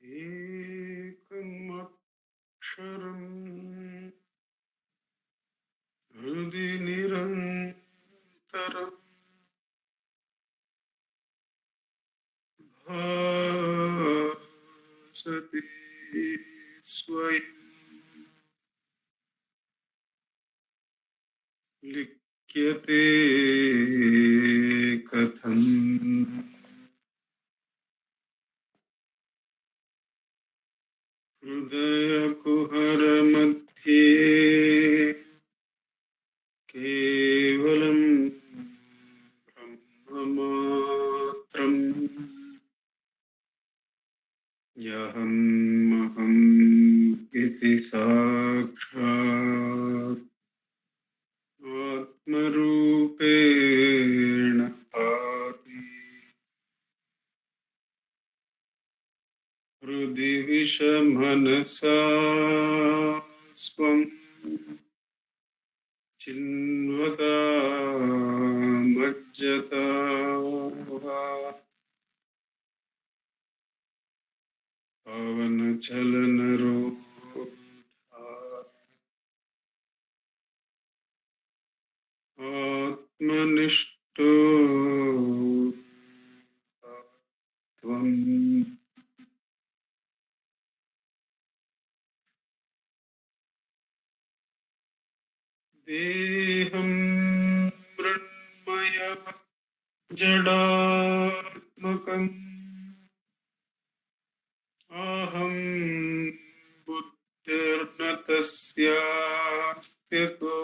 ekam aksharam hrudi nirantaram bhasati swayam likyate katham hridaya kuhara madhye kevalam brahmamatram yaham maham iti sakshat atmarupena bhati hrudi vishamanasa swam chinvata majjata pavana chalana rodha atmanishto tvam deham mrunmaya jadatmakam aham buddhirna tasyastyatho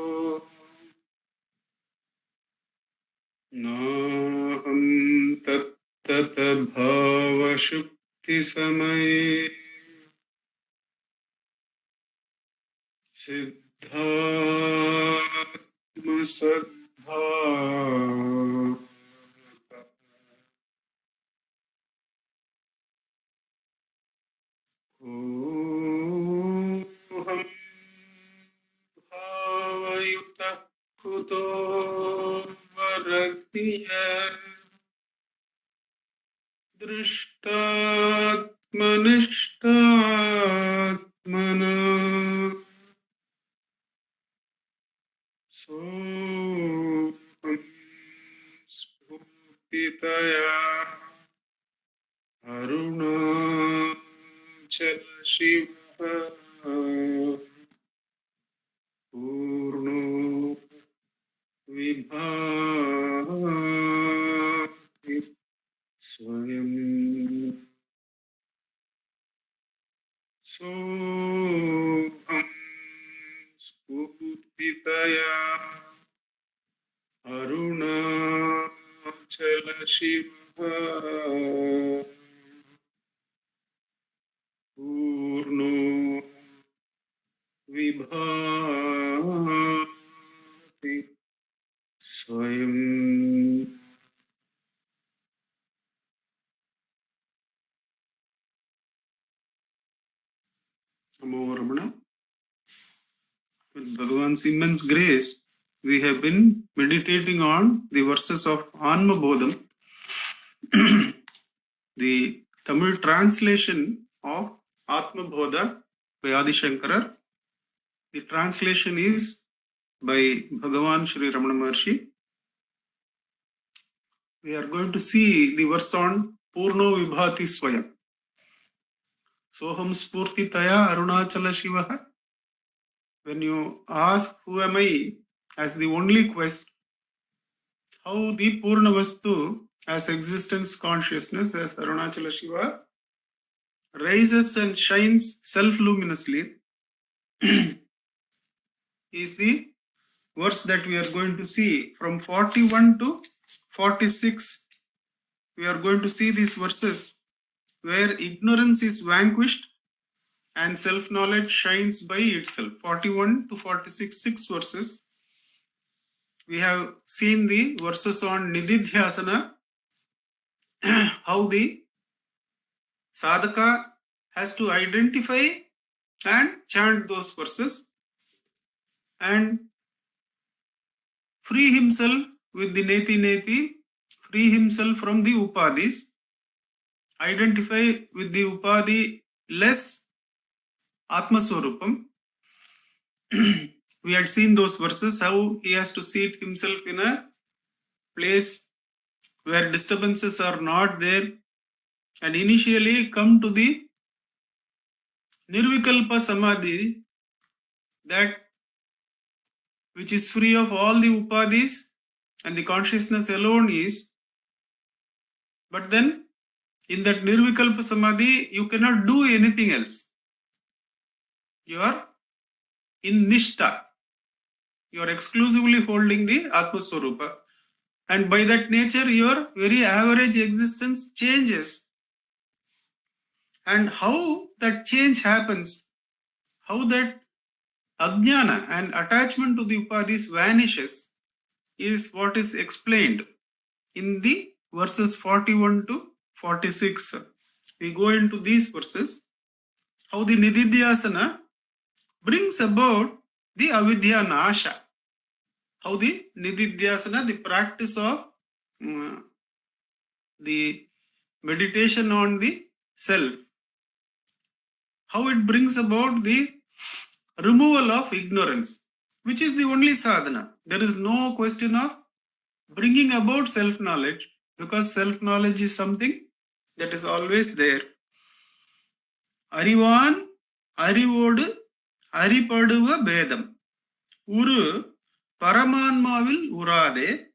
naham tattata bhava shukti samaye siddhatma sadbhava oham bhavayuta kuto varaktiya drishtatmanishtatmana soham spurtitaya arunachala shiva purno vibhati swayam soham spurtitaya arunachala shiva purno vibhati swayam. Namo Ramana. With Bhagavan's immense grace, we have been meditating on the verses of Anma bodham, the Tamil translation of Atma bodha by Adi Shankara. The translation is by Bhagavan Shri Ramana Maharshi. We are going to see the verse on Purno Vibhati Swayam. Soham Spurti Taya Arunachala Shivaha. When you ask who am I as the only quest, how the Purna Vastu as existence consciousness as Arunachala Shiva rises and shines self-luminously is the verse that we are going to see from 41 to 46. We are going to see these verses where ignorance is vanquished and self-knowledge shines by itself. 41 to 46, 6 verses. We have seen the verses on Nididhyasana, how the sadhaka has to identify and chant those verses and free himself with the neti, free himself from the upadis, identify with the upadi less Atmaswarupam. We had seen those verses, how he has to seat himself in a place where disturbances are not there and initially come to the Nirvikalpa Samadhi, that which is free of all the upadhis and the consciousness alone is. But then in that Nirvikalpa Samadhi, you cannot do anything else. You are in Nishta. You are exclusively holding the Atmaswarupa. And by that nature, your very average existence changes. And how that change happens, how that ajnana and attachment to the upadhis vanishes, is what is explained in the verses 41 to 46. We go into these verses, how the Nididhyasana brings about the avidya nasha. How the Nididhyasana, the practice of the meditation on the self, how it brings about the removal of ignorance, which is the only sadhana. There is no question of bringing about self-knowledge, because self-knowledge is something that is always there. Arivan, Arivodu, Aripaduva Bedam. Uru Paramanmavil Urade,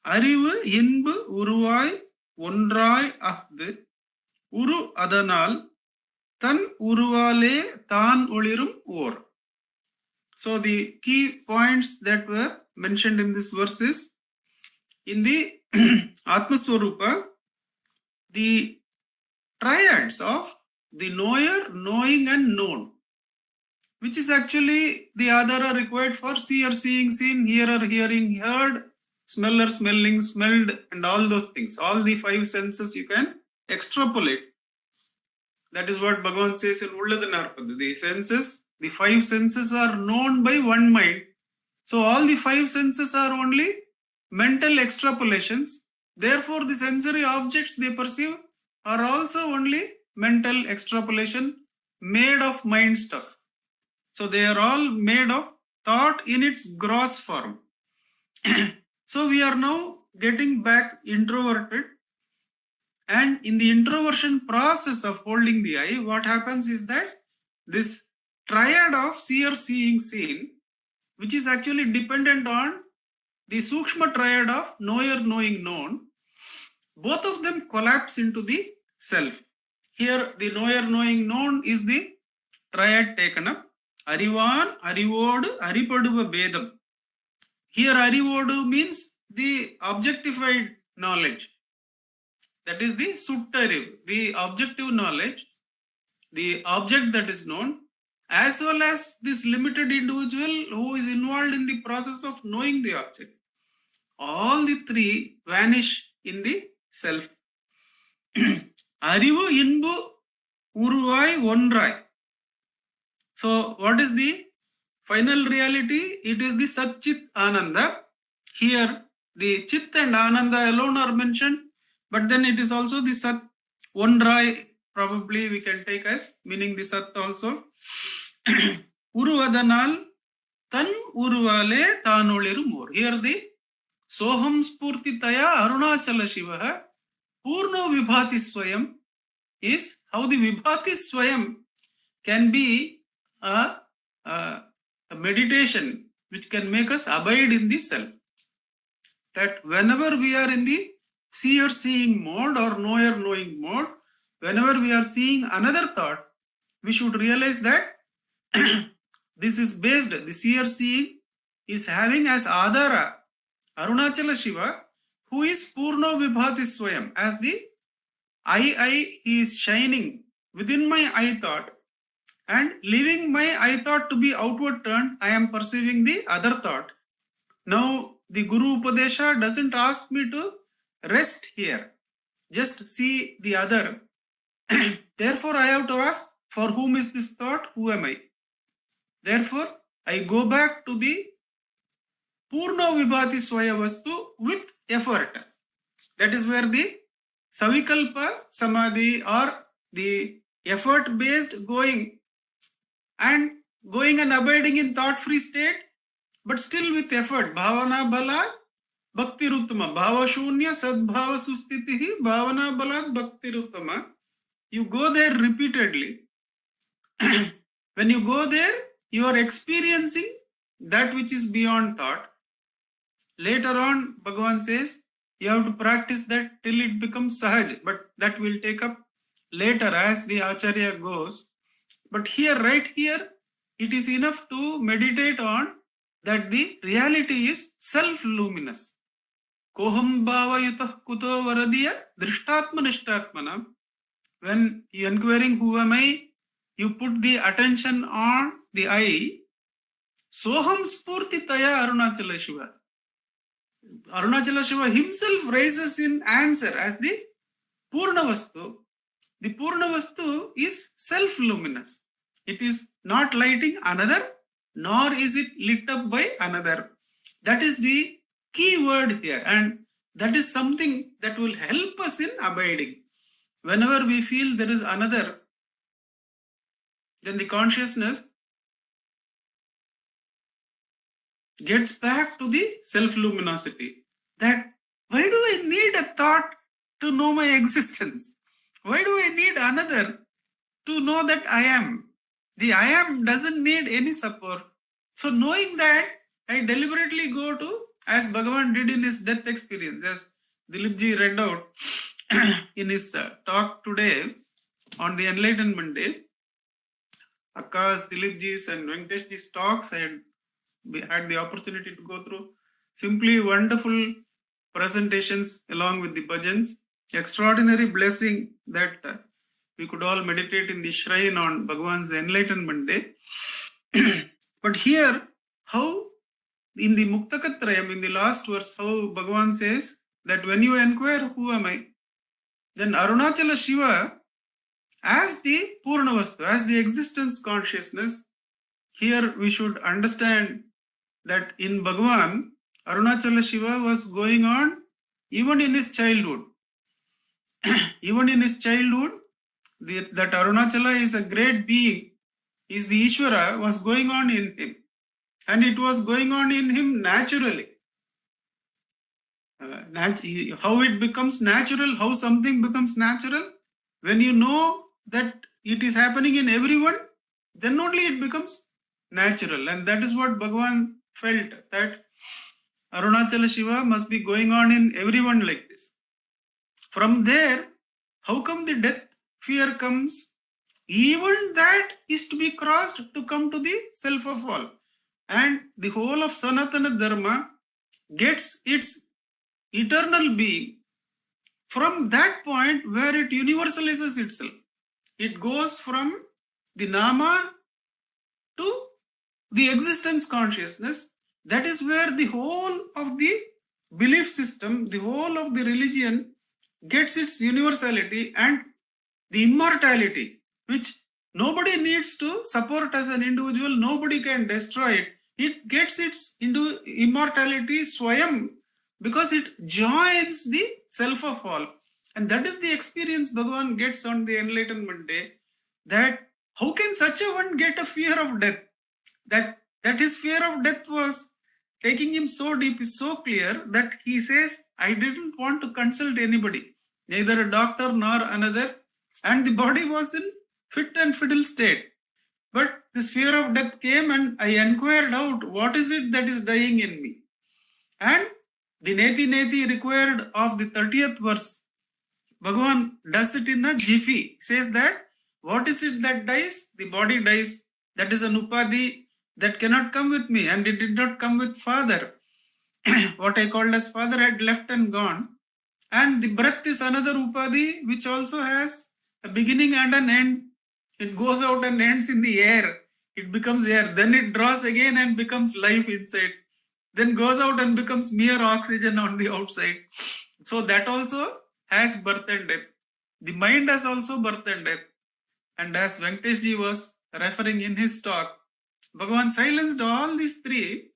Arivu Inbu Uruai Ondrai Ahdu, Uru Adanal, Tan Uruvale Tan Olirum Or. So the key points that were mentioned in this verse is, in the Atmaswarupa, the triads of the knower, knowing and known, which is actually the adhara required for seer seeing seen, hearer hearing heard, smeller smelling smelled, and all those things. All the five senses you can extrapolate. That is what Bhagavan says in Ulladanarpadu. The senses, the five senses are known by one mind. So all the five senses are only mental extrapolations. Therefore, the sensory objects they perceive are also only mental extrapolation made of mind stuff. So they are all made of thought in its gross form. So we are now getting back introverted. And in the introversion process of holding the eye, what happens is that this triad of seer, seeing, seen, which is actually dependent on the Sukshma triad of knower, knowing, known, both of them collapse into the self. Here the knower, knowing, known is the triad taken up. Arivan, Arivodu, Aripaduva Bedam. Here Arivodu means the objectified knowledge. That is the Suttariv, the objective knowledge, the object that is known, as well as this limited individual who is involved in the process of knowing the object. All the three vanish in the self. Arivu Inbu Uruvai Ondrai. So what is the final reality? It is the Sat Chit Ananda. Here the Chit and Ananda alone are mentioned, but then it is also the Sat Ondrai, probably we can take as meaning the Sat also. Uruvadanal Tan Uruvale Tanolirumur. Here the Soham Spurtitaya Arunachala Shivaha Purno Vibhati Swayam is how the Vibhati Swayam can be a meditation which can make us abide in the self. That whenever we are in the seer seeing mode or knower knowing mode, whenever we are seeing another thought, we should realize that this is based, the seer seeing is having as Adhara Arunachala Shiva, who is Purno Vibhati Swayam. As the I is shining within my I thought, and leaving my I thought to be outward turned, I am perceiving the other thought. Now the Guru Upadesha doesn't ask me to rest here, just see the other. Therefore I have to ask, for whom is this thought? Who am I? Therefore I go back to the Purno Vibhati Swaya Vastu with effort. That is where the Savikalpa Samadhi or the effort-based going and abiding in thought-free state, but still with effort. Bhavana bala bhakti ruttama. Bhava shunya sadbhava sustitihi bhavana bala bhakti ruttama. You go there repeatedly. When you go there, you are experiencing that which is beyond thought. Later on, Bhagavan says, you have to practice that till it becomes sahaj, but that will take up later as the Acharya goes. But here, right here, it is enough to meditate on that the reality is self-luminous. Koham bhava yutah kuto varadiya drishtatma nishtatmana. When you inquiring who am I, you put the attention on the I. Soham spurti taya Arunachala Shiva. Arunachala Shiva himself raises in answer as the Purna Vastu. The Purna Vastu is self-luminous. It is not lighting another, nor is it lit up by another. That is the key word here, and that is something that will help us in abiding. Whenever we feel there is another, then the consciousness gets back to the self-luminosity. That why do I need a thought to know my existence? Why do I need another to know that I am? The I am doesn't need any support. So knowing that, I deliberately go to, as Bhagavan did in his death experience, as Dilipji read out in his talk today on the Enlightenment Day. Akash, Dilipji's and Venkateshji's talks, I had the opportunity to go through. Simply wonderful presentations along with the bhajans. Extraordinary blessing that we could all meditate in the shrine on Bhagavan's Enlightenment Day. But here, how in the Muktakatrayam, in the last verse, how Bhagavan says that when you inquire who am I, then Arunachala Shiva as the Purnavastu, as the existence consciousness. Here we should understand that in Bhagavan, Arunachala Shiva was going on even in his childhood. Even in his childhood, that Arunachala is a great being, is the Ishvara, was going on in him. And it was going on in him naturally. How it becomes natural, how something becomes natural, when you know that it is happening in everyone, then only it becomes natural. And that is what Bhagavan felt, that Arunachala Shiva must be going on in everyone like this. From there, how come the death fear comes? Even that is to be crossed to come to the self of all. And the whole of Sanatana Dharma gets its eternal being from that point where it universalizes itself. It goes from the Nama to the existence consciousness. That is where the whole of the belief system, the whole of the religion gets its universality and the immortality, which nobody needs to support as an individual, nobody can destroy it. It gets its into immortality swayam, because it joins the self of all. And that is the experience Bhagavan gets on the Enlightenment Day, that how can such a one get a fear of death? That his fear of death was taking him so deep, is so clear that he says, I didn't want to consult anybody, neither a doctor nor another, and the body was in fit and fiddle state. But this fear of death came and I inquired out, what is it that is dying in me? And the Neti Neti required of the 30th verse, Bhagavan does it in a jiffy. He says that, what is it that dies? The body dies. That is an upadhi that cannot come with me, and it did not come with father. What I called as father had left and gone. And the breath is another upadhi which also has a beginning and an end. It goes out and ends in the air. It becomes air. Then it draws again and becomes life inside. Then goes out and becomes mere oxygen on the outside. So that also has birth and death. The mind has also birth and death. And as Venkateshji was referring in his talk, Bhagavan silenced all these three,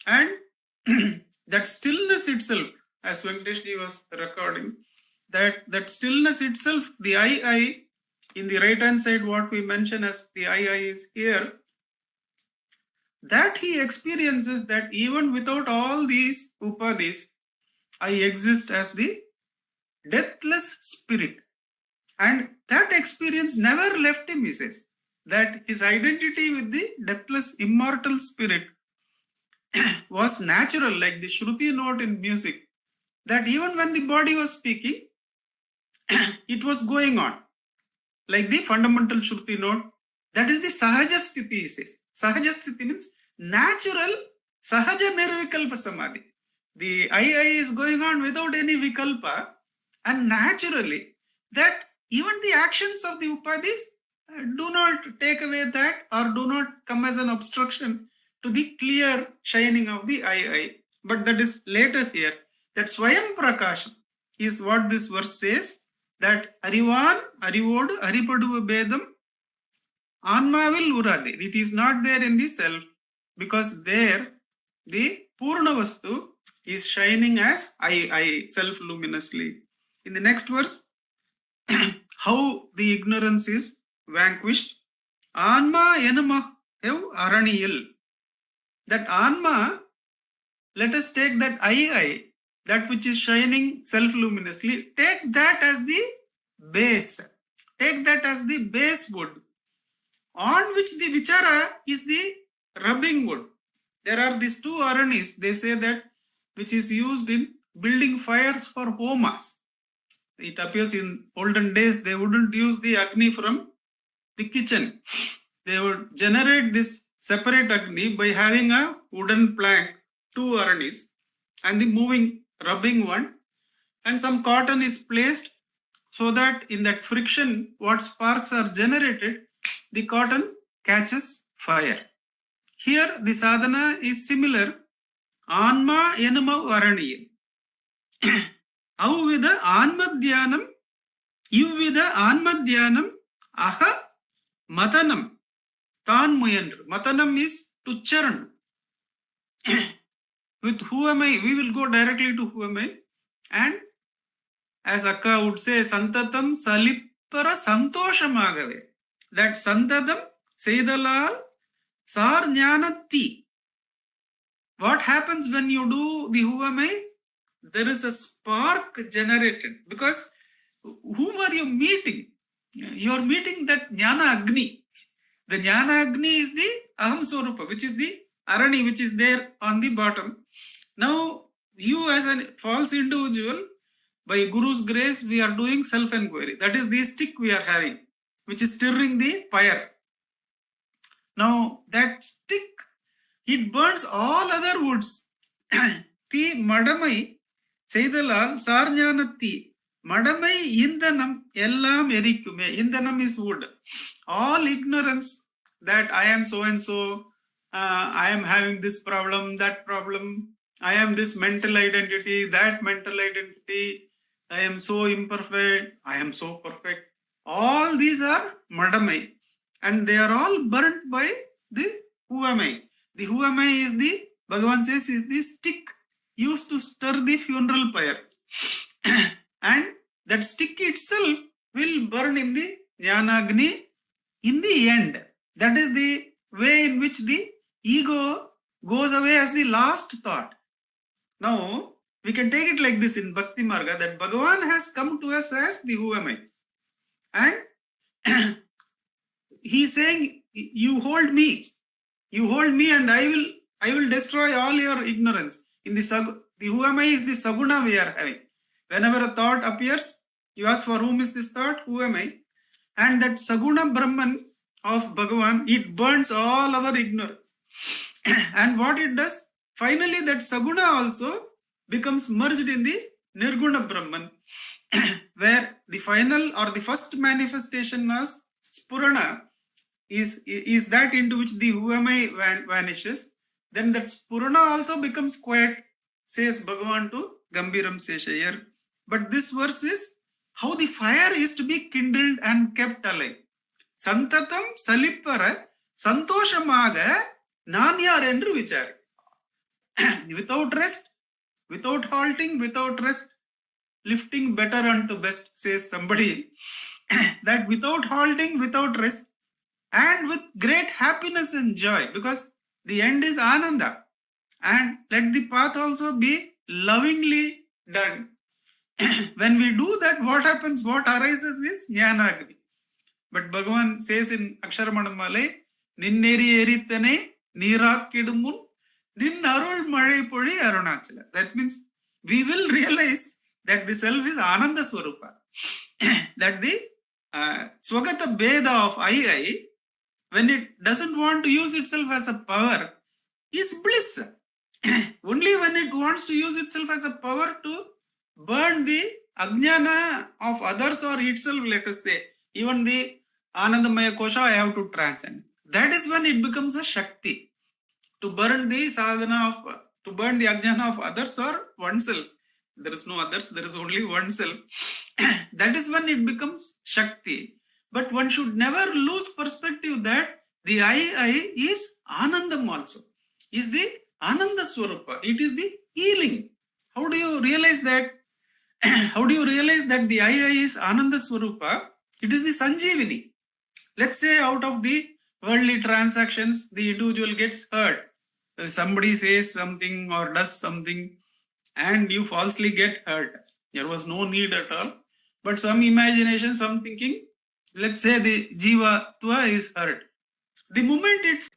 and that stillness itself, as Venkateshji was recording, that stillness itself, the I, in the right hand side, what we mention as the I is here, that he experiences that even without all these upadhis, I exist as the deathless spirit. And that experience never left him, he says. That his identity with the deathless, immortal spirit was natural, like the Shruti note in music. That even when the body was speaking, it was going on. Like the fundamental Shruti note, that is the Sahaja Sthiti, he says. Sahaja Sthiti means natural, Sahaja Nirvikalpa Samadhi. The I is going on without any Vikalpa, and naturally, that even the actions of the Upadhis do not take away that or do not come as an obstruction to the clear shining of the I. But that is later here. That Swayam Prakasham is what this verse says, that Arivan, Arivodu, Aripaduva Bedam, Anma will Urade. It is not there in the self, because there the Purna Vastu is shining as I, self-luminously. In the next verse, how the ignorance is vanquished. Anma Enama Ev Araniyil. That Anma, let us take that I, that which is shining self-luminously, take that as the base. Take that as the base wood, on which the vichara is the rubbing wood. There are these two aranis, they say that, which is used in building fires for homas. It appears in olden days they wouldn't use the Agni from the kitchen. They would generate this separate Agni by having a wooden plank, two aranis, and the moving rubbing one, and some cotton is placed so that in that friction what sparks are generated, the cotton catches fire. Here the sadhana is similar. Anma Enama Varaniya. Avvida Anmadhyanam, Ivvida Anmadhyanam, Aha Matanam, Tan Muyandru. Matanam is to churn. With who am I? We will go directly to who am I. And as Akka would say, Santatam Salipara Santoshamagave. That Santatam Seidalal Sar Jnanati. What happens when you do the who am I? There is a spark generated, because whom are you meeting? You are meeting that Jnana Agni. The Jnana Agni is the Aham Swarupa, which is the Arani, which is there on the bottom. Now, you as a false individual, by Guru's grace, we are doing self-enquiry. That is the stick we are having, which is stirring the fire. Now, that stick, it burns all other woods. The Madamai, Seidalal, Sarnyanati, Madamai Indanam, Ellam Erikume. Indanam is wood. All ignorance that I am so and so, I am having this problem, that problem, I am this mental identity, that mental identity, I am so imperfect, I am so perfect. All these are Madamai, and they are all burnt by the who am I. The who am I is the, Bhagavan says, is the stick used to stir the funeral pyre. And that stick itself will burn in the Jnanagni in the end. That is the way in which the ego goes away as the last thought. Now, we can take it like this in Bhakti Marga, that Bhagavan has come to us as the who am I. And he is saying, you hold me and I will destroy all your ignorance. In the who am I is the saguna we are having. Whenever a thought appears, you ask for whom is this thought, who am I? And that saguna Brahman of Bhagavan, it burns all our ignorance. And what it does, finally that saguna also becomes merged in the Nirguna Brahman, where the final or the first manifestation as Spurana is that into which the who am I vanishes. Then that Spurana also becomes quiet, says Bhagavan to Gambiram Seshayar. But this verse is how the fire is to be kindled and kept alive. Santatam Salipara Santoshamaga Nanyar Endru Vichar. Without rest, without halting, without rest, lifting better unto best, says somebody. that without halting, without rest, and with great happiness and joy, because the end is Ananda. And let the path also be lovingly done. When we do that, what happens? What arises is Jnanagni. But Bhagavan says in Aksharamanamale, Ninneri eritane Nirakkidumun Nin Arul Mare Puri Arunachala. That means we will realize that the self is Ananda Swarupa. That the Swagata Beda of I, when it doesn't want to use itself as a power, is bliss. Only when it wants to use itself as a power to burn the ajnana of others or itself, let us say, even the Anandamaya Kosha I have to transcend. That is when it becomes a Shakti. To burn the sadhana of, to burn the ajnana of others or oneself. There is no others, there is only oneself. That is when it becomes Shakti. But one should never lose perspective that the I is Anandam also. Is the Ananda Swarupa. It is the healing. How do you realize that? How do you realize that the I is Ananda Swarupa? It is the Sanjeevani. Let's say out of the worldly transactions, the individual gets hurt. Somebody says something or does something and you falsely get hurt. There was no need at all. But some imagination, some thinking, let's say the Jivatva is hurt. The moment it's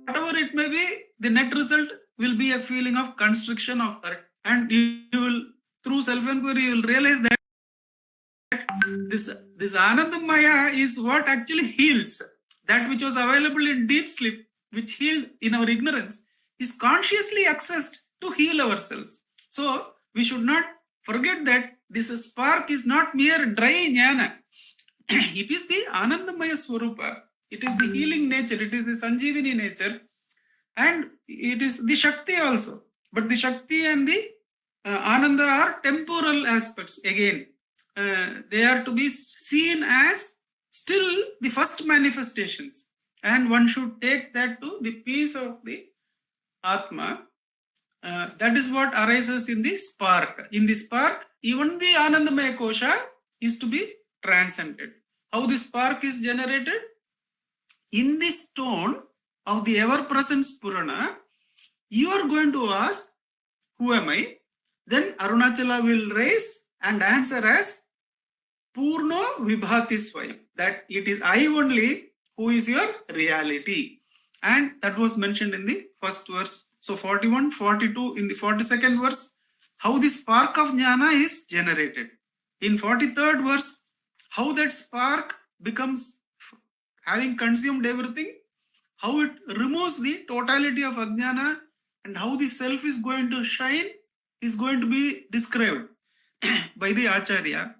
whatever it may be, the net result will be a feeling of constriction of hurt. And you will, through self-enquiry, you will realize that this Anandamaya is what actually heals. That which was available in deep sleep, which healed in our ignorance, is consciously accessed to heal ourselves. So, we should not forget that this spark is not mere dry jnana. It is the Anandamaya Swarupa. It is the healing nature. It is the Sanjeevani nature. And it is the Shakti also. But the Shakti and the Ananda are temporal aspects again. They are to be seen as still the first manifestations. And one should take that to the peace of the Atma. That is what arises in the spark. In the spark, even the Anandamaya Kosha is to be transcended. How the spark is generated? In the stone of the ever-present Spurana, you are going to ask, who am I? Then Arunachala will raise and answer as Purno Vibhati Swayam. That it is I only who is your reality. And that was mentioned in the first verse. So 41, 42, in the 42nd verse, how the spark of jnana is generated. In 43rd verse, how that spark becomes, having consumed everything, how it removes the totality of ajnana and how the self is going to shine is going to be described by the Acharya.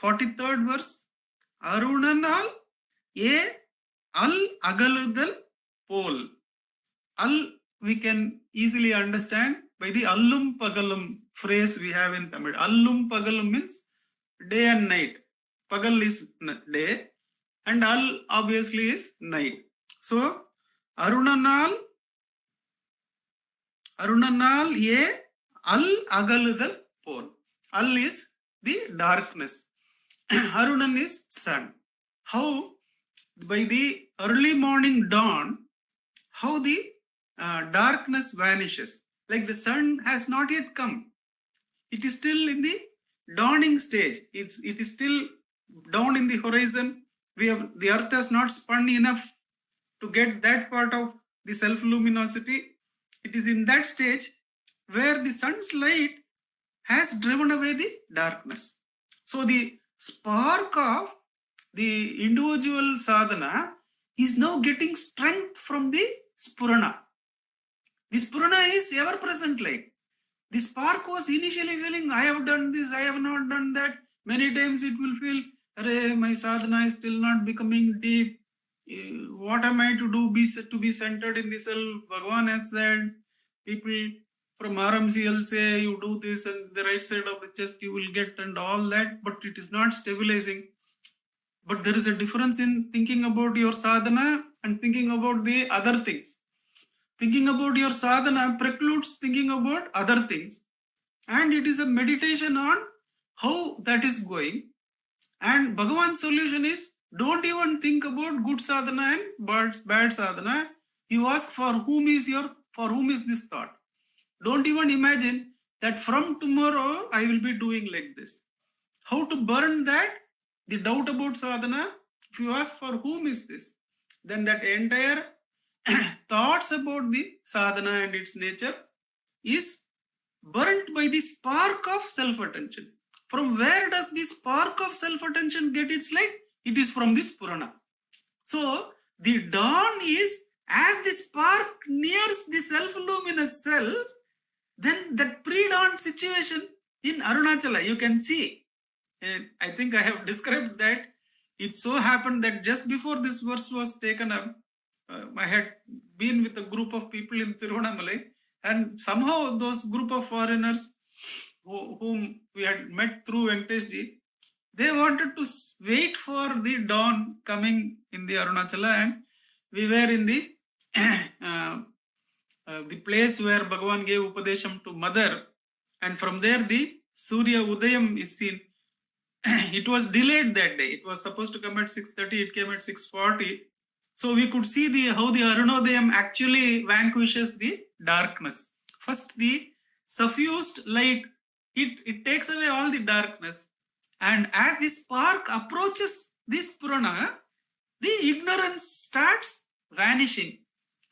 43rd verse, Arunanal e al agaludal pol. Al we can easily understand by the allum pagalum phrase we have in Tamil. Allum pagalum means day and night. Pagal is day and al obviously is night. So Arunanal ye al agaludal pol. Al is the darkness. Arunan is sun. How by the early morning dawn, how the darkness vanishes. Like the sun has not yet come. It is still in the dawning stage. It is still down in the horizon. The earth has not spun enough to get that part of the self-luminosity. It is in that stage where the sun's light has driven away the darkness. So the spark of the individual sadhana is now getting strength from the Spurana. The Spurana is ever-present light. The spark was initially feeling, I have done this, I have not done that. Many times it will feel, my sadhana is still not becoming deep. What am I to do to be centered in the self? Bhagavan has said, people from RMCL say you do this and the right side of the chest you will get and all that, but it is not stabilizing. But there is a difference in thinking about your sadhana and thinking about the other things. Thinking about your sadhana precludes thinking about other things. And it is a meditation on how that is going. And Bhagavan's solution is, don't even think about good sadhana and bad sadhana. You ask, for whom is this thought? Don't even imagine that from tomorrow I will be doing like this. How to burn that? The doubt about sadhana. If you ask, for whom is this? Then that entire thoughts about the sadhana and its nature is burnt by the spark of self-attention. From where does this spark of self-attention get its light? It is from this Purana. So, the dawn is, as the spark nears the self-luminous self, then that pre-dawn situation in Arunachala, you can see. And I think I have described that. It so happened that just before this verse was taken up, I had been with a group of people in Tiruvannamalai, and somehow those group of foreigners whom we had met through Venkateshji, they wanted to wait for the dawn coming in the Arunachala, and we were in the place where Bhagavan gave Upadesham to Mother, and from there the Surya Udayam is seen. It was delayed that day. It was supposed to come at 6:30, it came at 6:40. So we could see how the Arunodayam actually vanquishes the darkness. First, the suffused light, it takes away all the darkness. And as the spark approaches this Purana, the ignorance starts vanishing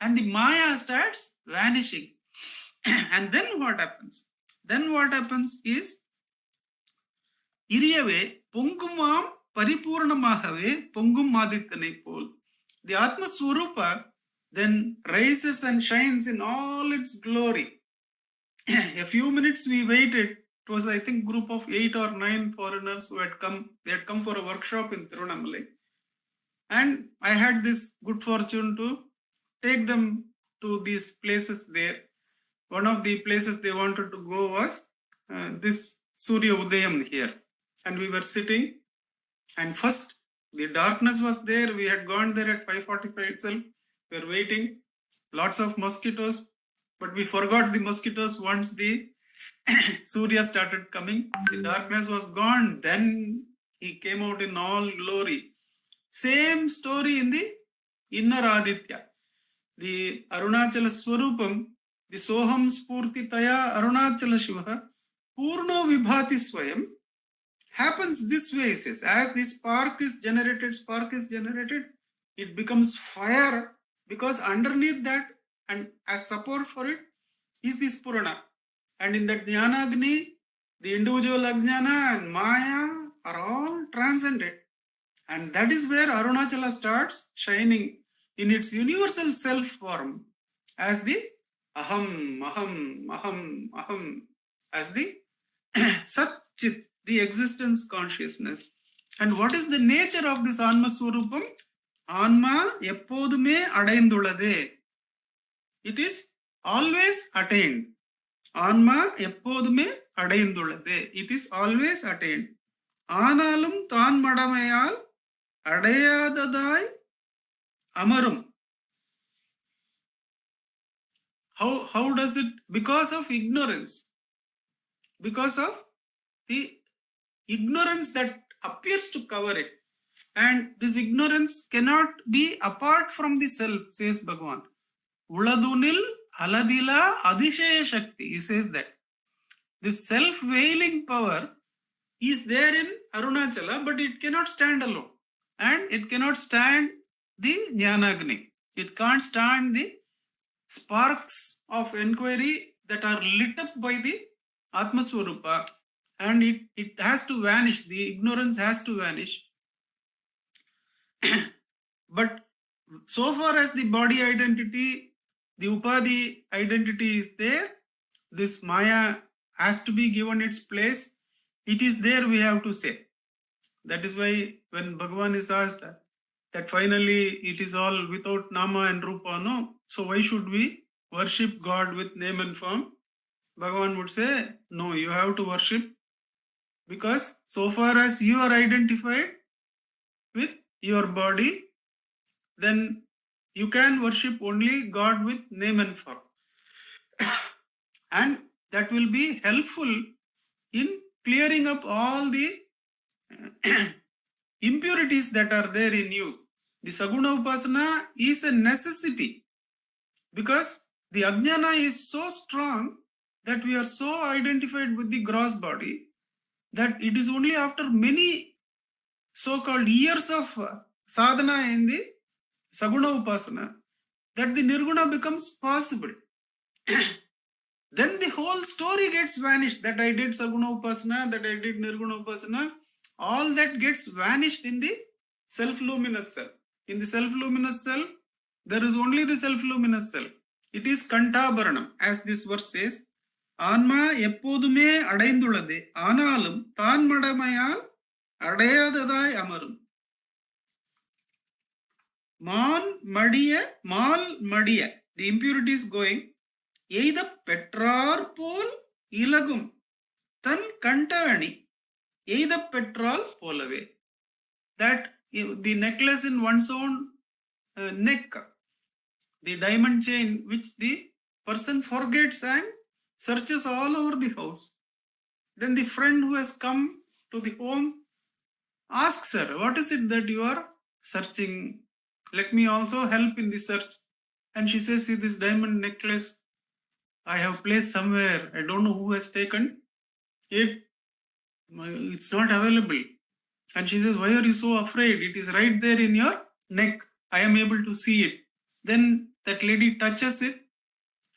and the Maya starts vanishing. And then what happens? Then what happens is, Iriyave Pongumam Paripurnamahave Pongum Maditane Pol. The Atma Swarupa then rises and shines in all its glory. A few minutes we waited. It was, I think, group of 8 or 9 foreigners who had come. They had come for a workshop in Tiruvannamalai. And I had this good fortune to take them to these places there. One of the places they wanted to go was this Surya Udayam here. And we were sitting, and first the darkness was there. We had gone there at 5:45 itself. We were waiting. Lots of mosquitoes, but we forgot the mosquitoes once the Surya started coming. The darkness was gone. Then he came out in all glory. Same story in the inner Aditya. The Arunachala Swarupam, the Soham Spurti Taya Arunachala Shiva, Purno Vibhati Swayam, happens this way, he says. As the spark is generated, it becomes fire, because underneath that and as support for it is this Purana. And in that Jnanagni, the individual Ajnana and Maya are all transcended. And that is where Arunachala starts shining in its universal self form as the Aham, Aham, Aham, Aham, as the Sat Chit, the existence consciousness. And what is the nature of this Anma Swarupam? Anma eppodume adaindulade. It is always attained. Anma eppodume adaindulade. It is always attained. Analum tan madamayal adayadadai amarum. How does it? Because of ignorance. Because of the ignorance that appears to cover it. And this ignorance cannot be apart from the self, says Bhagavan. Uladunil aladila adishaya shakti. He says that. This self-veiling power is there in Arunachala, but it cannot stand alone. And it cannot stand the Jnanagni. It can't stand the sparks of enquiry that are lit up by the Atma Swarupa. And it has to vanish. The ignorance has to vanish. But so far as the body identity, the Upadhi identity is there, this Maya has to be given its place. It is there, we have to say. That is why when Bhagavan is asked that finally it is all without Nama and Rupa, no? So why should we worship God with name and form? Bhagavan would say, no, you have to worship, because so far as you are identified with your body, then you can worship only God with name and form. And that will be helpful in clearing up all the impurities that are there in you. The Saguna Upasana is a necessity because the Ajnana is so strong that we are so identified with the gross body that it is only after many so-called years of sadhana in the Saguna Upasana that the Nirguna becomes possible. Then the whole story gets vanished, that I did Saguna Upasana, that I did Nirguna Upasana. All that gets vanished in the self-luminous self. In the self-luminous self, there is only the self-luminous self. It is Kantabharanam, as this verse says. Anma எப்போதுமே அடைந்துள்ளதே ஆனாலும் தான் மடமையால் அடையாததாய் அமரும். Mall மடிய, the impurity is going, எய்த பெற்றார் போல் இலகும் தன் கண்டவணி எய்த பெற்றால் போலவே. That the necklace in one's own neck, the diamond chain which the person forgets and searches all over the house. Then the friend who has come to the home asks her, what is it that you are searching? Let me also help in the search. And she says, see this diamond necklace I have placed somewhere. I don't know who has taken it. It's not available. And she says, why are you so afraid? It is right there in your neck. I am able to see it. Then that lady touches it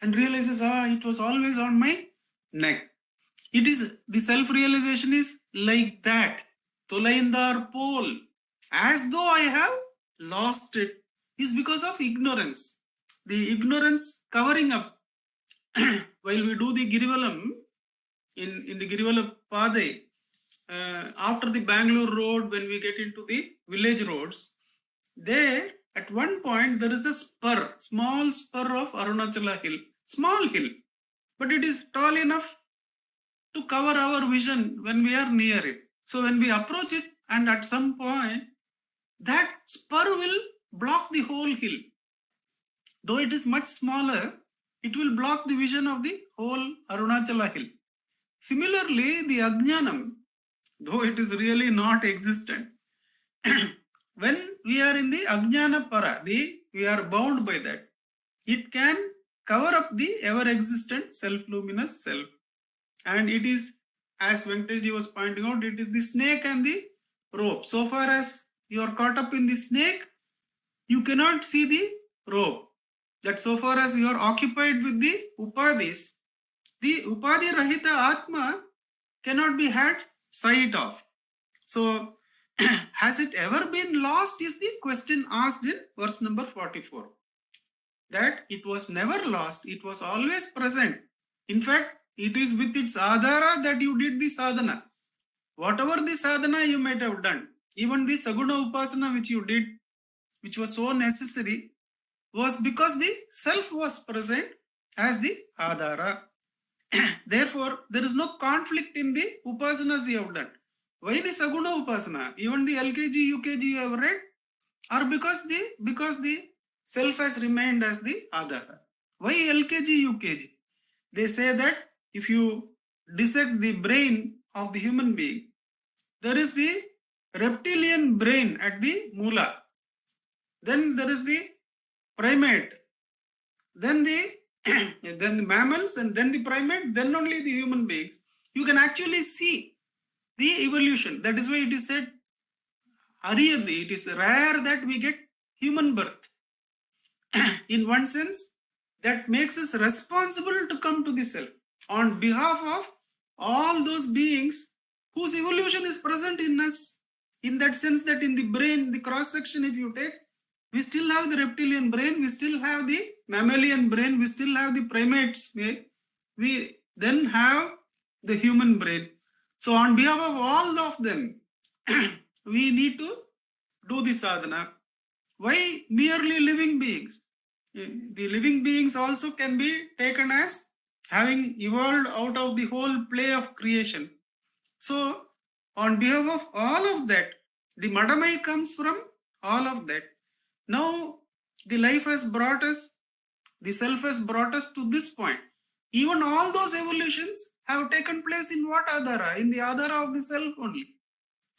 and realizes, it was always on my neck. It is, the self-realization is like that. Tolaindar pol. As though I have lost it, is because of ignorance. The ignorance covering up. While we do the Girivalam, in the Girivala Padai, after the Bengaluru road, when we get into the village roads, there at one point there is a spur, small spur of Arunachala hill, small hill, but it is tall enough to cover our vision when we are near it. So when we approach it, and at some point that spur will block the whole hill. Though it is much smaller, it will block the vision of the whole Arunachala hill. Similarly, the Ajnanam, though it is really not existent, when we are in the Ajnana Para, we are bound by that. It can cover up the ever-existent self-luminous self. And it is, as Venkateshji was pointing out, it is the snake and the rope. So far as you are caught up in the snake, you cannot see the rope. That so far as you are occupied with the upadhis, the upadhi rahita atma cannot be had sight of. So, has it ever been lost is the question asked in verse number 44. That it was never lost, it was always present. In fact, it is with its adhara that you did the sadhana. Whatever the sadhana you might have done, even the Saguna Upasana which you did, which was so necessary, was because the self was present as the adhara. Therefore, there is no conflict in the upasanas you have done. Why the Saguna Upasana? Even the LKG, UKG you have read, are because the self has remained as the adhara. Why LKG, UKG? They say that if you dissect the brain of the human being, there is the reptilian brain at the moola. Then there is the primate, then the mammals, and then the primate, then only the human beings. You can actually see the evolution. That is why it is said, Ariyadi, it is rare that we get human birth. In one sense, that makes us responsible to come to the self on behalf of all those beings whose evolution is present in us. In that sense, that in the brain, the cross section, if you take, we still have the reptilian brain, we still have the mammalian brain, we still have the primates, we then have the human brain. So on behalf of all of them, we need to do the sadhana. Why merely living beings? The living beings also can be taken as having evolved out of the whole play of creation. So on behalf of all of that, the Madamai comes from all of that. Now the life has brought us, the self has brought us to this point. Even all those evolutions have taken place in what adhara? In the adhara of the self only.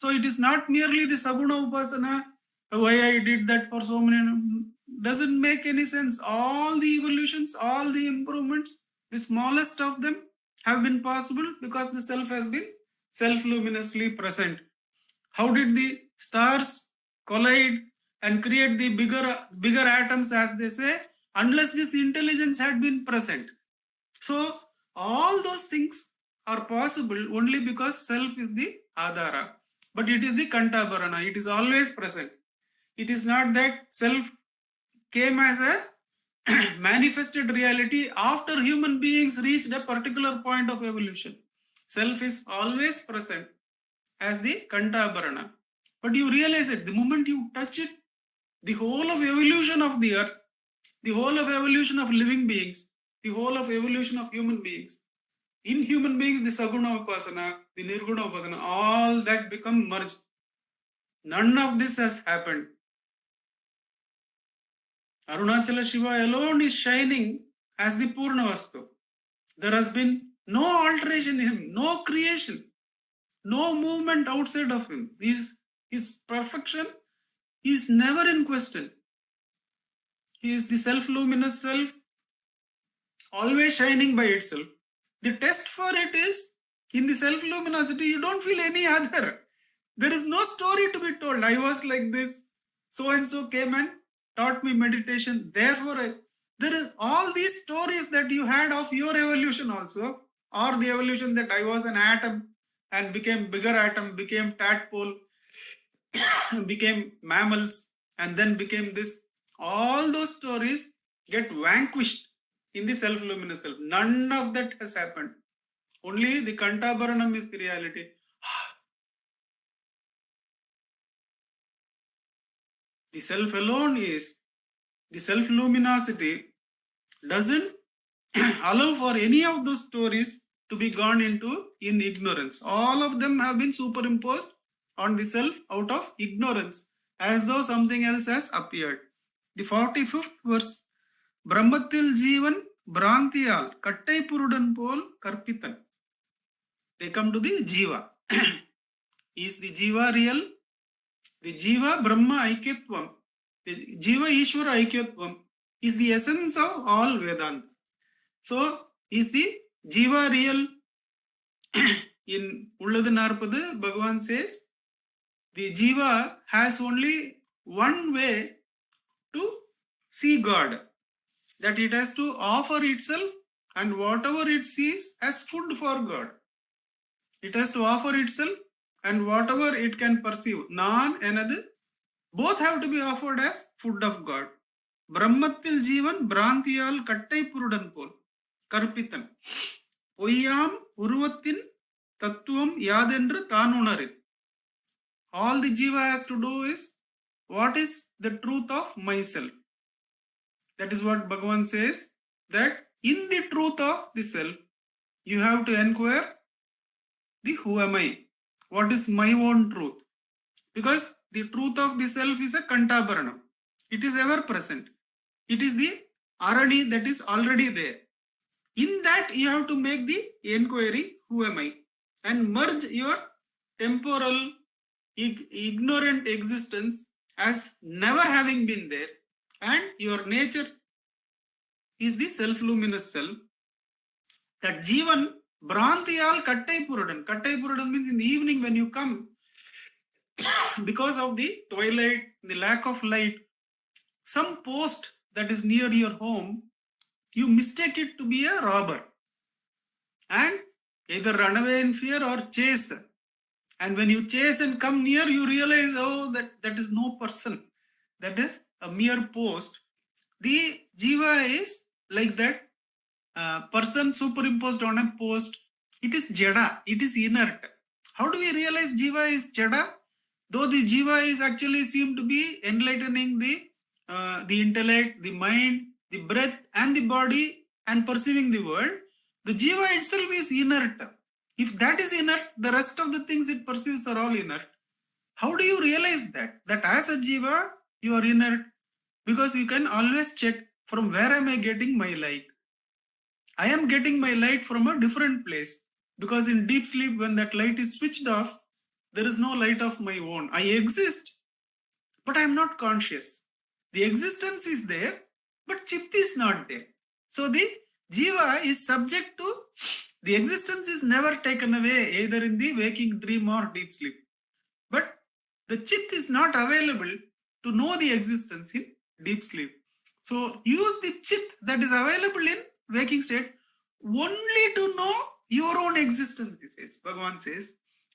So it is not merely the Saguna Upasana, why I did that for so many, doesn't make any sense. All the evolutions, all the improvements, the smallest of them have been possible because the self has been self-luminously present. How did the stars collide and create the bigger atoms, as they say, unless this intelligence had been present? So all those things are possible only because self is the Adhara. But it is the Kantabharana, it is always present. It is not that self came as a manifested reality after human beings reached a particular point of evolution. Self is always present as the Kantabharana. But you realize it, the moment you touch it, the whole of evolution of the earth, the whole of evolution of living beings, the whole of evolution of human beings, in human beings, the Saguna Upasana, the Nirguna Upasana, all that become merged. None of this has happened. Arunachala Shiva alone is shining as the Purnavastu. There has been no alteration in him, no creation, no movement outside of him. His perfection is never in question. He is the self-luminous self, always shining by itself. The test for it is, in the self-luminosity, you don't feel any other. There is no story to be told. I was like this, so-and-so came and taught me meditation. Therefore, there is all these stories that you had of your evolution also, or the evolution that I was an atom and became bigger atom, became tadpole, became mammals, and then became this. All those stories get vanquished in the self-luminous self. None of that has happened. Only the Kantabharanam is the reality. The self alone is, the self-luminosity doesn't allow for any of those stories to be gone into in ignorance. All of them have been superimposed on the self out of ignorance, as though something else has appeared. The 45th verse, Brahmatil Jeevan Brantiyal Kattai Purudan Pol Karpitan. They come to the Jiva. Is the Jiva real? The Jiva Brahma Aikyatvam, the Jiva Ishvara Aikyatvam is the essence of all Vedanta. So, is the Jiva real? In Ulladu Narpadu, Bhagavan says, the Jiva has only one way to see God, that it has to offer itself and whatever it sees as food for God. It has to offer itself and whatever it can perceive, none another, both have to be offered as food of God. Brahmatil Jeevan Brantiyal Kattai Purudan Pol Karpitan Poyyam Uruvattin Tattvam Yadendra Tanunarit. All the Jiva has to do is, what is the truth of myself? That is what Bhagavan says, that in the truth of the self, you have to inquire the who am I? What is my own truth? Because the truth of the self is a Kantabharanam. It is ever present. It is the Arani that is already there. In that you have to make the inquiry, who am I? And merge your temporal, ignorant existence as never having been there, and your nature is the self-luminous self. That Jivan Brantiyal Kattai Purudan. Kattai Purudan means in the evening when you come, because of the twilight, the lack of light, some post that is near your home, you mistake it to be a robber and either run away in fear or chase. And when you chase and come near, you realize, oh, that is no person. That is a mere post. The Jiva is like that person superimposed on a post. It is Jada. It is inert. How do we realize Jiva is Jada? Though the Jiva is actually seem to be enlightening the intellect, the mind, the breath and the body and perceiving the world, the Jiva itself is inert. If that is inert, the rest of the things it perceives are all inert. How do you realize that? That as a Jiva, you are inert? Because you can always check from where am I getting my light. I am getting my light from a different place. Because in deep sleep, when that light is switched off, there is no light of my own. I exist, but I am not conscious. The existence is there, but Chit is not there. So the Jiva is subject to, the existence is never taken away either in the waking dream or deep sleep. But the Chit is not available to know the existence in deep sleep. So use the Chit that is available in waking state only to know your own existence, he says, Bhagavan says.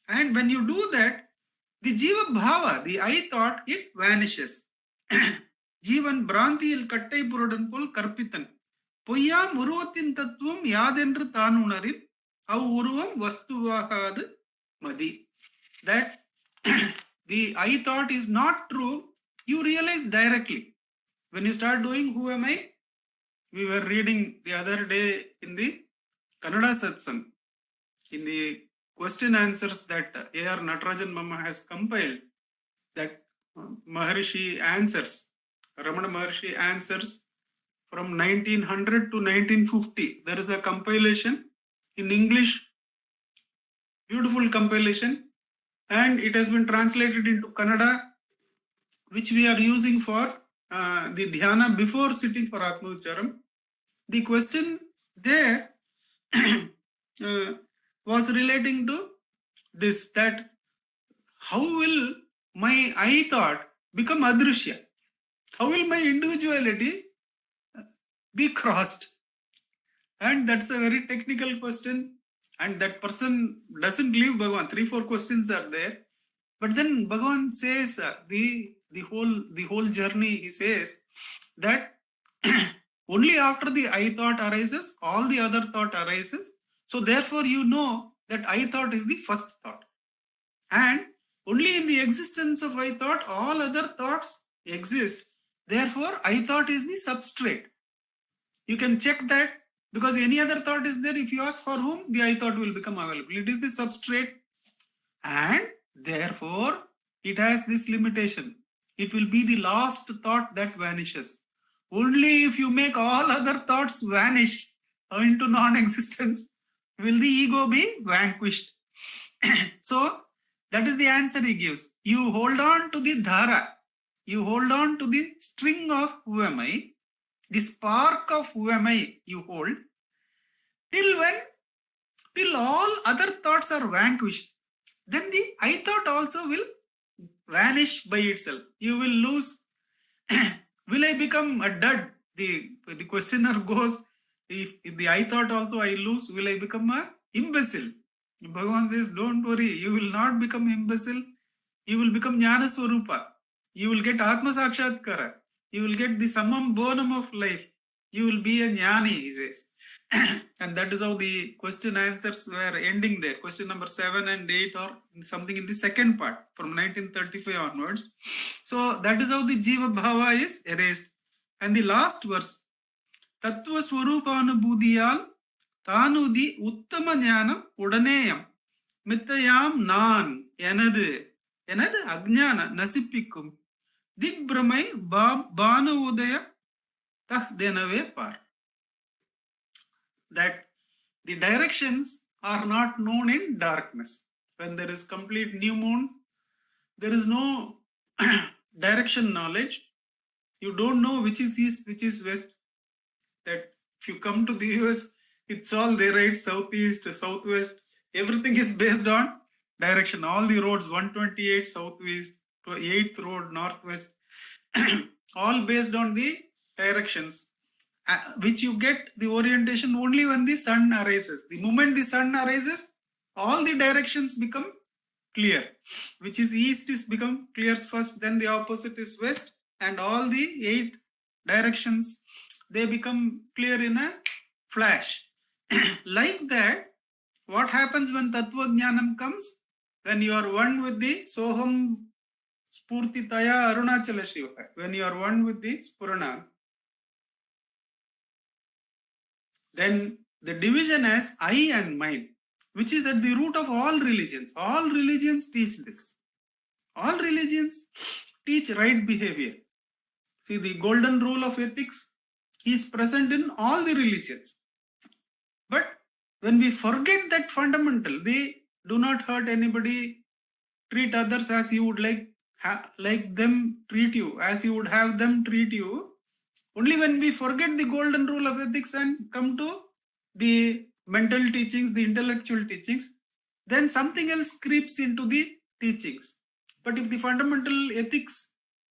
And when you do that, the Jiva Bhava, the I thought, it vanishes. Jivan Brantiyil Kattai Purudan Pol Karpitan. Poyyam Uruvatin Tattvam Yadendra Tanunarin Av Uruvam Vastuvahad Madi. That the I thought is not true, you realize directly. When you start doing who am I? We were reading the other day in the Kannada Satsang, in the question answers that A.R. Natarajan Mama has compiled, that Maharishi answers, Ramana Maharshi answers from 1900 to 1950. There is a compilation in English, beautiful compilation, and it has been translated into Kannada, which we are using for the dhyana before sitting for Atma Ucharam. The question there was relating to this, that how will my I thought become adrishya? How will my individuality be crossed? And that's a very technical question, and that person doesn't leave Bhagavan. 3-4 questions are there, but then Bhagavan says the whole journey, he says that only after the I thought arises, all the other thought arises. So therefore you know that I thought is the first thought. And only in the existence of I thought, all other thoughts exist. Therefore, I thought is the substrate. You can check that, because any other thought is there. If you ask for whom, the I thought will become available. It is the substrate. And therefore, it has this limitation. It will be the last thought that vanishes. Only if you make all other thoughts vanish into non-existence will the ego be vanquished. So, that is the answer he gives. You hold on to the dhara. You hold on to the string of who am I, the spark of who am I you hold, till all other thoughts are vanquished. Then the I thought also will vanish by itself. You will lose. Will I become a dud? The questioner goes, if the I thought also I lose, will I become a imbecile? Bhagavan says, don't worry, you will not become imbecile. You will become Jnana Swarupa. You will get Atma Sakshatkara. You will get the summum bonum of life. You will be a Jnani, he says. And that is how the question answers were ending there. Question number 7 and 8 or something in the second part from 1935 onwards. So that is how the Jiva Bhava is erased. And the last verse, Tattva Swarupanubhudiyal Tanudi Uttama Jnanam Udaneyam Mittayam Nan Enadu Ajnana Nasipikkum Digbramai Banu Udaya Tah Denave Par. That the directions are not known in darkness. When there is complete new moon, there is no direction knowledge. You don't know which is east, which is west. That if you come to the US, it's all there, right? Southeast, southwest. Everything is based on direction. All the roads, 128 southwest, 8th road northwest, all based on the directions, which you get the orientation only when the sun arises. The moment the sun arises, all the directions become clear. Which is east is become clear first, then the opposite is west, and all the 8 directions, they become clear in a flash. Like that, what happens when Tattva Jnanam comes? When you are one with the Soham Spurtitaya Arunachala Shiva, when you are one with the Spurana, then the division as I and mine, which is at the root of all religions. All religions teach this. All religions teach right behavior. See, the golden rule of ethics is present in all the religions. But when we forget that fundamental, they do not hurt anybody, treat others as you would like them treat you, as you would have them treat you. Only when we forget the golden rule of ethics and come to the mental teachings, the intellectual teachings, then something else creeps into the teachings. But if the fundamental ethics,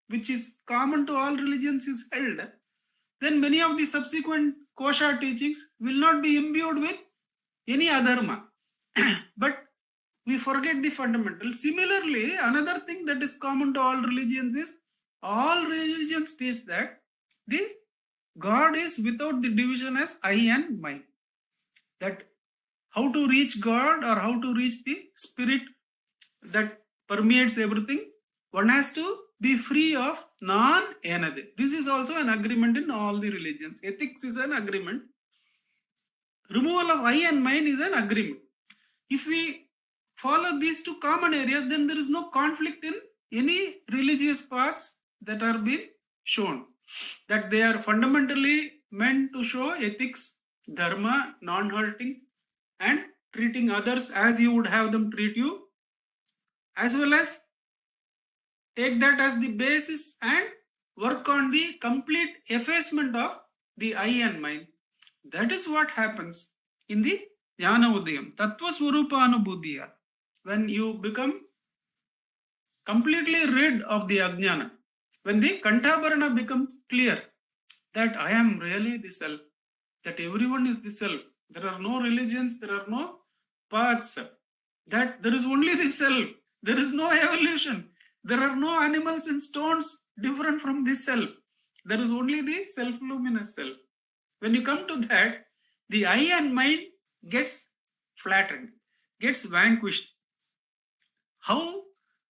which is common to all religions, is held, then many of the subsequent kosha teachings will not be imbued with any adharma. But we forget the fundamental. Similarly, another thing that is common to all religions is all religions teach that the God is without the division as I and mine. That how to reach God or how to reach the spirit that permeates everything, one has to be free of non-enade. This is also an agreement in all the religions. Ethics is an agreement. Removal of I and mine is an agreement. If we follow these two common areas, then there is no conflict in any religious paths that are being shown. That they are fundamentally meant to show ethics, dharma, non-hurting, and treating others as you would have them treat you, as well as take that as the basis and work on the complete effacement of the I and mine. That is what happens in the Jnana Udayam, Tattva Swarupanubhudiya. When you become completely rid of the Ajnana, when the Kantabharana becomes clear that I am really the self, that everyone is the self, there are no religions, there are no paths, that there is only the self, there is no evolution, there are no animals and stones different from the self, there is only the self-luminous self. When you come to that, the I and mind gets flattened, gets vanquished. How?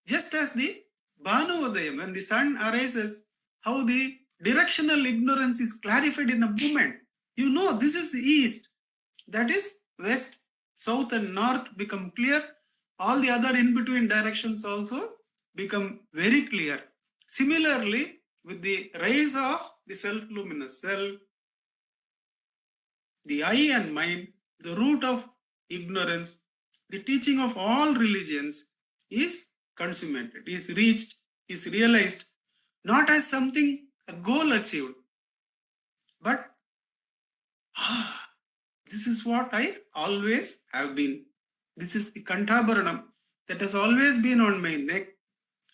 Just as the Bhanu Udayam, when the sun arises, how the directional ignorance is clarified in a moment. You know this is east, that is west, south and north become clear. All the other in-between directions also become very clear. Similarly, with the rise of the self-luminous self, the I and mind, the root of ignorance, the teaching of all religions is consummated, is reached, is realized, not as something, a goal achieved, but this is what I always have been. This is the Kantabharanam that has always been on my neck.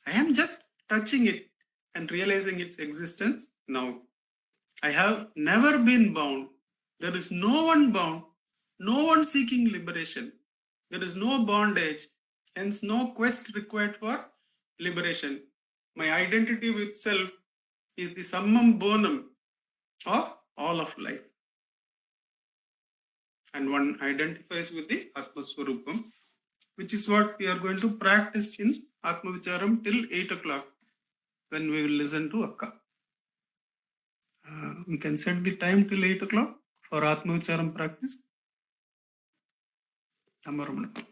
I am just touching it and realizing its existence now. I have never been bound. There is no one bound, no one seeking liberation. There is no bondage, hence no quest required for liberation. My identity with self is the summum bonum of all of life. And one identifies with the Atma Swarupam, which is what we are going to practice in Atma Vicharam till 8 o'clock when we will listen to Akka. We can set the time till 8 o'clock for Atma Vicharam practice. Namaramana.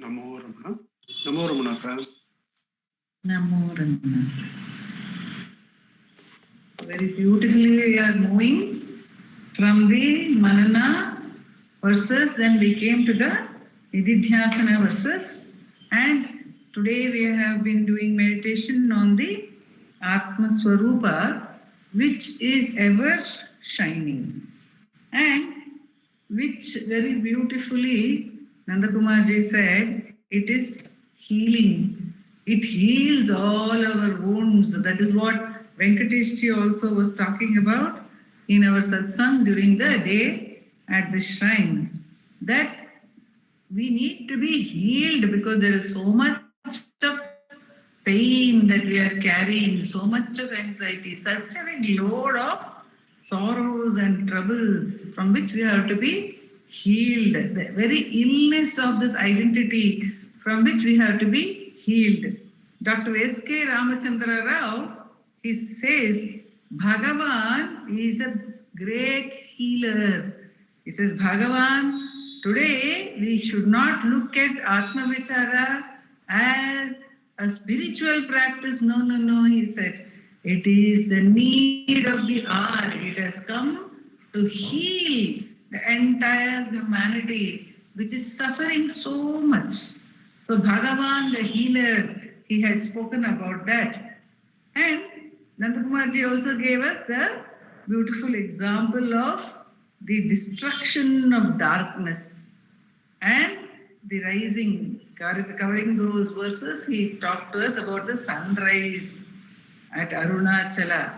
Namo Ramana. Namo Ramanaka. Namo Ramana. Very beautifully we are moving from the Manana verses, then we came to the Nididhyasana verses, and today we have been doing meditation on the Atma Swarupa, which is ever shining, and which very beautifully Nandakumar ji said, it is healing. It heals all our wounds. That is what Venkatesh ji also was talking about in our satsang during the day at the shrine. That we need to be healed because there is so much of pain that we are carrying, so much of anxiety, such a big load of sorrows and troubles from which we have to be healed. The very illness of this identity from which we have to be healed. Dr. S.K. Ramachandra Rao, he says, Bhagavan is a great healer. He says, Bhagavan, today we should not look at Atma Vichara as a spiritual practice. No, no, no, he said. It is the need of the hour. It has come to heal the entire humanity which is suffering so much. So Bhagavan, the healer, he had spoken about that. And Nandakumar ji also gave us the beautiful example of the destruction of darkness and the rising. Covering those verses, he talked to us about the sunrise at Arunachala,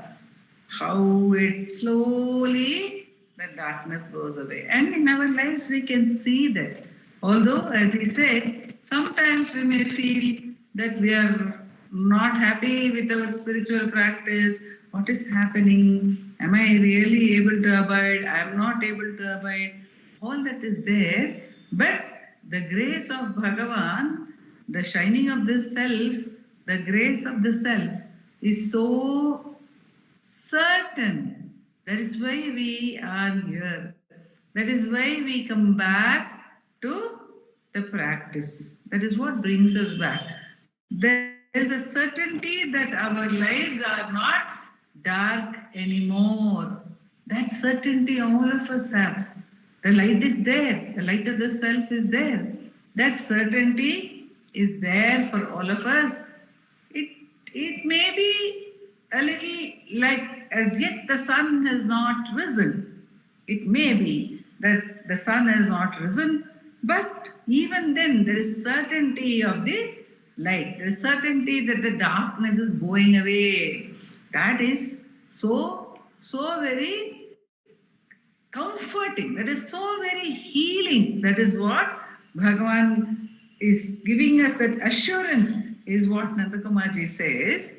how it slowly, the darkness goes away. And in our lives we can see that. Although, as he said, sometimes we may feel that we are not happy with our spiritual practice. What is happening? Am I really able to abide? I am not able to abide. All that is there. But the grace of Bhagavan, the shining of the self, the grace of the self is so certain. That is why we are here. That is why we come back to the practice. That is what brings us back. There is a certainty that our lives are not dark anymore. That certainty all of us have. The light is there. The light of the self is there. That certainty is there for all of us. It may be a little like as yet the sun has not risen. It may be that the sun has not risen, but even then there is certainty of the light. There is certainty that the darkness is going away. That is so very comforting. That is so very healing. That is what Bhagavan is giving us, that assurance is what Nandakumar ji says.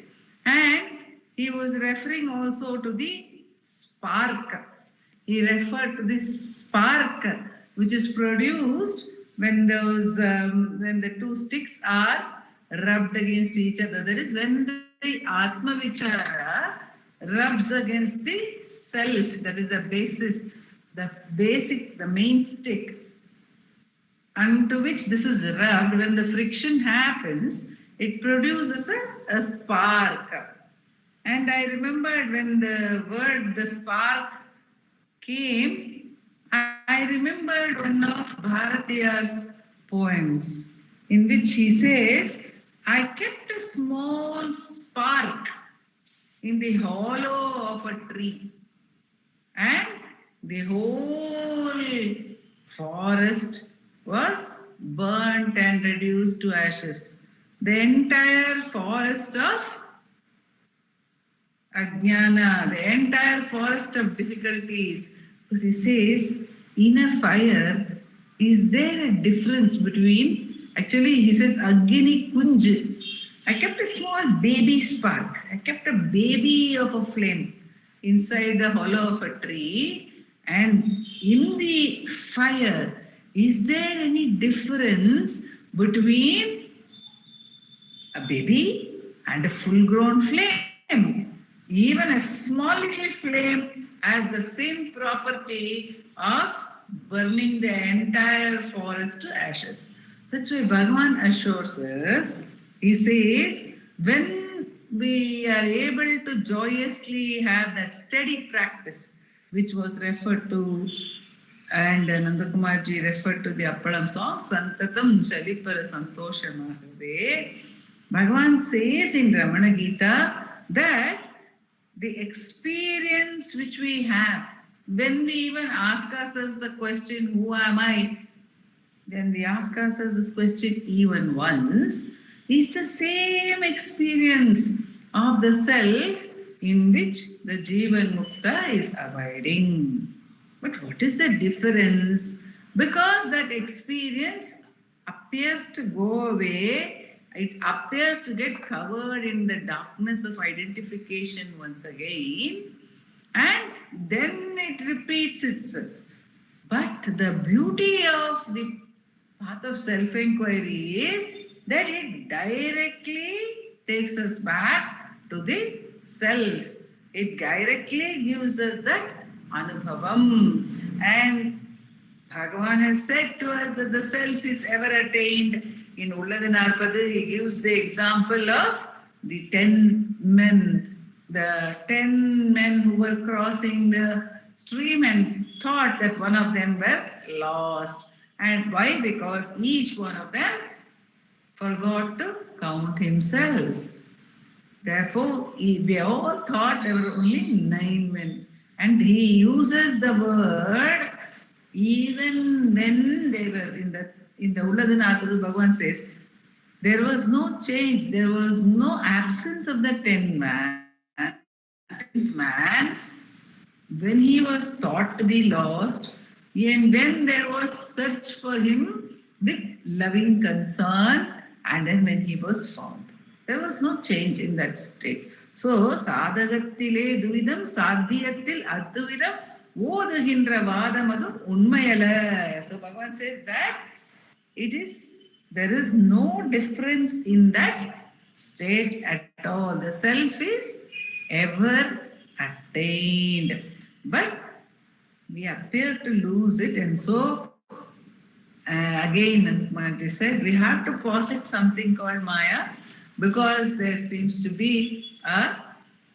And he was referring also to the spark. He referred to this spark which is produced when the two sticks are rubbed against each other. That is when the Atma Vichara rubs against the self. That is the basis, the main stick, unto which this is rubbed. When the friction happens, it produces a spark. And I remembered when the spark came, I remembered one of Bharatiya's poems in which he says, I kept a small spark in the hollow of a tree, and the whole forest was burnt and reduced to ashes. The entire forest of Ajnana, the entire forest of difficulties. Because he says, in a fire, is there a difference between, actually he says, Agni Kunj. I kept a small baby spark. I kept a baby of a flame inside the hollow of a tree, and in the fire, is there any difference between a baby and a full-grown flame? Even a small little flame has the same property of burning the entire forest to ashes. That's why Bhagavan assures us, he says, when we are able to joyously have that steady practice, which was referred to, and Nandakumar ji referred to the Appalam song, Santatam Chalipara Santoshamahave. Bhagavan says in Ramana Gita that the experience which we have, when we even ask ourselves the question, who am I? Then we ask ourselves this question even once, is the same experience of the self in which the Jivan Mukta is abiding. But what is the difference? Because that experience appears to go away, it appears to get covered in the darkness of identification once again, and then it repeats itself. But the beauty of the path of self-enquiry is that it directly takes us back to the self. It directly gives us that anubhavam. And Bhagavan has said to us that the self is ever attained. In Ulladinarpada, he gives the example of the 10 men. The 10 men who were crossing the stream and thought that one of them were lost. And why? Because each one of them forgot to count himself. Therefore, they all thought there were only 9 men. And he uses the word even when they were in the Ulladinarpada, Bhagavan says, there was no change, there was no absence of the 10th man, when he was thought to be lost, and then there was search for him with loving concern, and then when he was found. There was no change in that state. So, sadhagattile duvidam, sadhyatil adduvidam, oduhindra vadamadu unmayala. So, Bhagavan says that there is no difference in that state at all. The self is ever attained. But we appear to lose it, and so again, Mati said, we have to posit something called Maya, because there seems to be a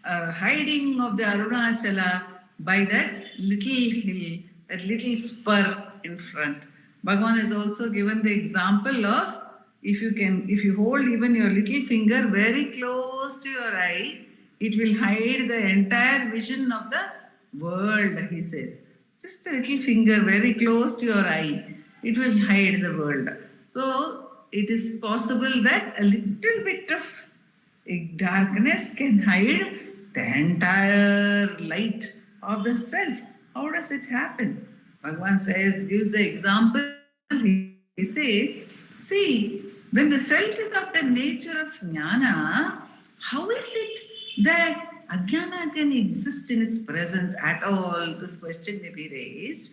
hiding of the Arunachala by that little hill, that little spur in front. Bhagavan has also given the example of if you hold even your little finger very close to your eye, it will hide the entire vision of the world, he says. Just a little finger very close to your eye, it will hide the world. So it is possible that a little bit of darkness can hide the entire light of the self. How does it happen? Bhagavan gives the example. He says, see, when the self is of the nature of jnana, how is it that ajnana can exist in its presence at all? This question may be raised.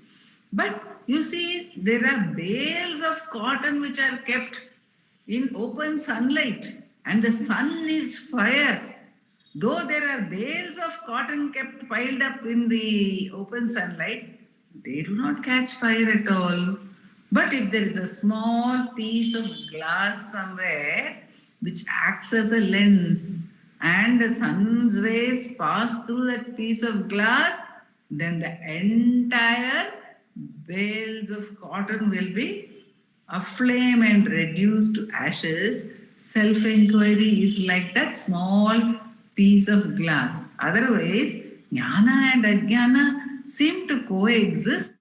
But you see, there are bales of cotton which are kept in open sunlight, and the sun is fire. Though there are bales of cotton kept piled up in the open sunlight, they do not catch fire at all. But if there is a small piece of glass somewhere which acts as a lens, and the sun's rays pass through that piece of glass, then the entire bales of cotton will be aflame and reduced to ashes. Self-enquiry is like that small piece of glass. Otherwise, jnana and ajnana seem to coexist,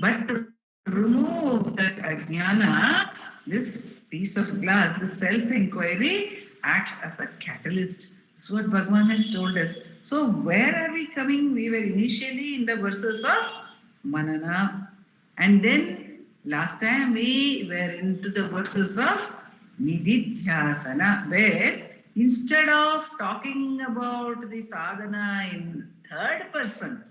but to remove that ajnana, this piece of glass, this self-enquiry acts as a catalyst. That's what Bhagavan has told us. So where are we coming? We were initially in the verses of Manana, and then last time we were into the verses of Nididhyasana, where instead of talking about the sadhana in third person,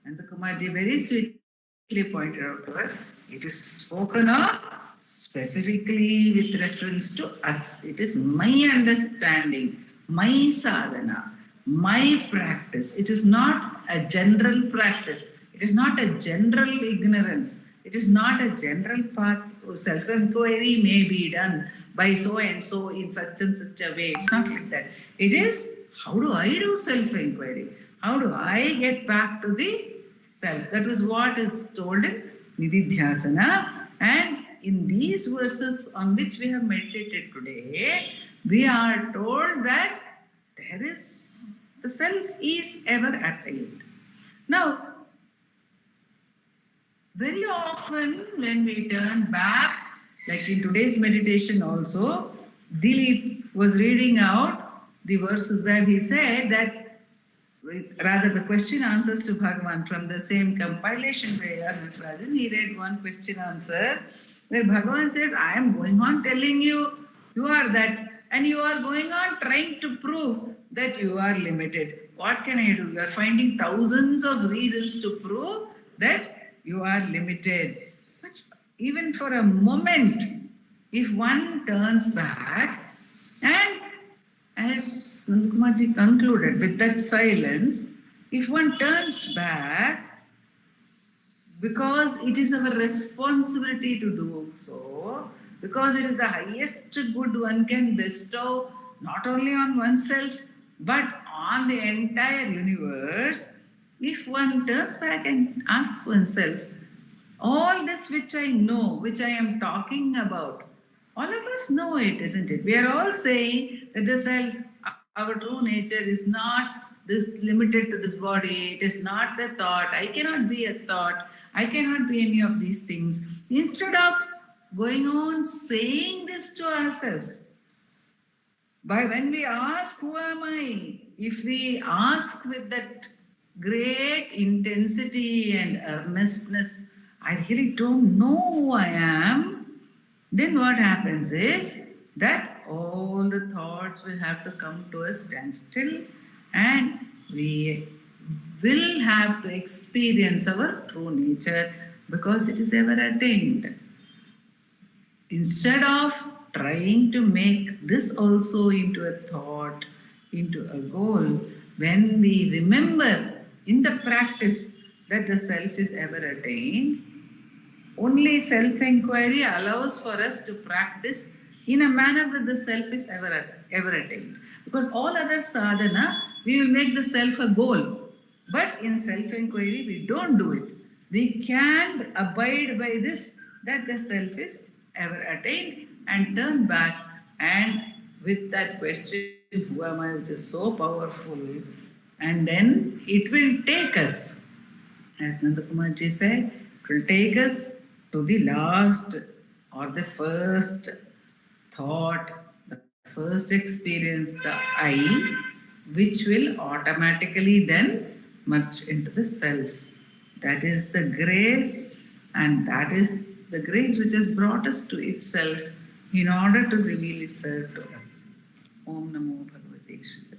and the Kumarji very sweetly pointed out to us, it is spoken of specifically with reference to us. It is my understanding, my sadhana, my practice. It is not a general practice. It is not a general ignorance. It is not a general path self-enquiry may be done by so and so in such and such a way. It's not like that. It is, how do I do self-enquiry? How do I get back to the self? That was what is told in Nididhyasana. And in these verses on which we have meditated today, we are told that the self is ever attained. Now, very often when we turn back, like in today's meditation also, Dilip was reading out the verses where he said that, rather the question answers to Bhagavan from the same compilation where Natarajan, he read one question answer where Bhagavan says, I am going on telling you, you are that, and you are going on trying to prove that you are limited. What can I do? You are finding thousands of reasons to prove that you are limited. But even for a moment, if one turns back, and as Nandakumarji concluded with that silence, if one turns back, because it is our responsibility to do so, because it is the highest good one can bestow not only on oneself but on the entire universe, if one turns back and asks oneself, all this which I know, which I am talking about, all of us know it, isn't it? We are all saying that the self, our true nature, is not this limited to this body, it is not the thought, I cannot be a thought, I cannot be any of these things. Instead of going on saying this to ourselves, by when we ask, who am I? If we ask with that great intensity and earnestness, I really don't know who I am, then what happens is that all the thoughts will have to come to a standstill and we will have to experience our true nature because it is ever attained. Instead of trying to make this also into a thought, into a goal, when we remember in the practice that the self is ever attained, only self-enquiry allows for us to practice in a manner that the self is ever attained. Because all other sadhana, we will make the self a goal. But in self-enquiry, we don't do it. We can abide by this, that the self is ever attained, and turn back, and with that question, who am I, which is so powerful, and then it will take us, as Nandakumarji said, it will take us to the last or the first thought, the first experience, the I, which will automatically then merge into the self. That is the grace, and that is the grace which has brought us to itself in order to reveal itself to us. Om Namo Bhagavate Shri.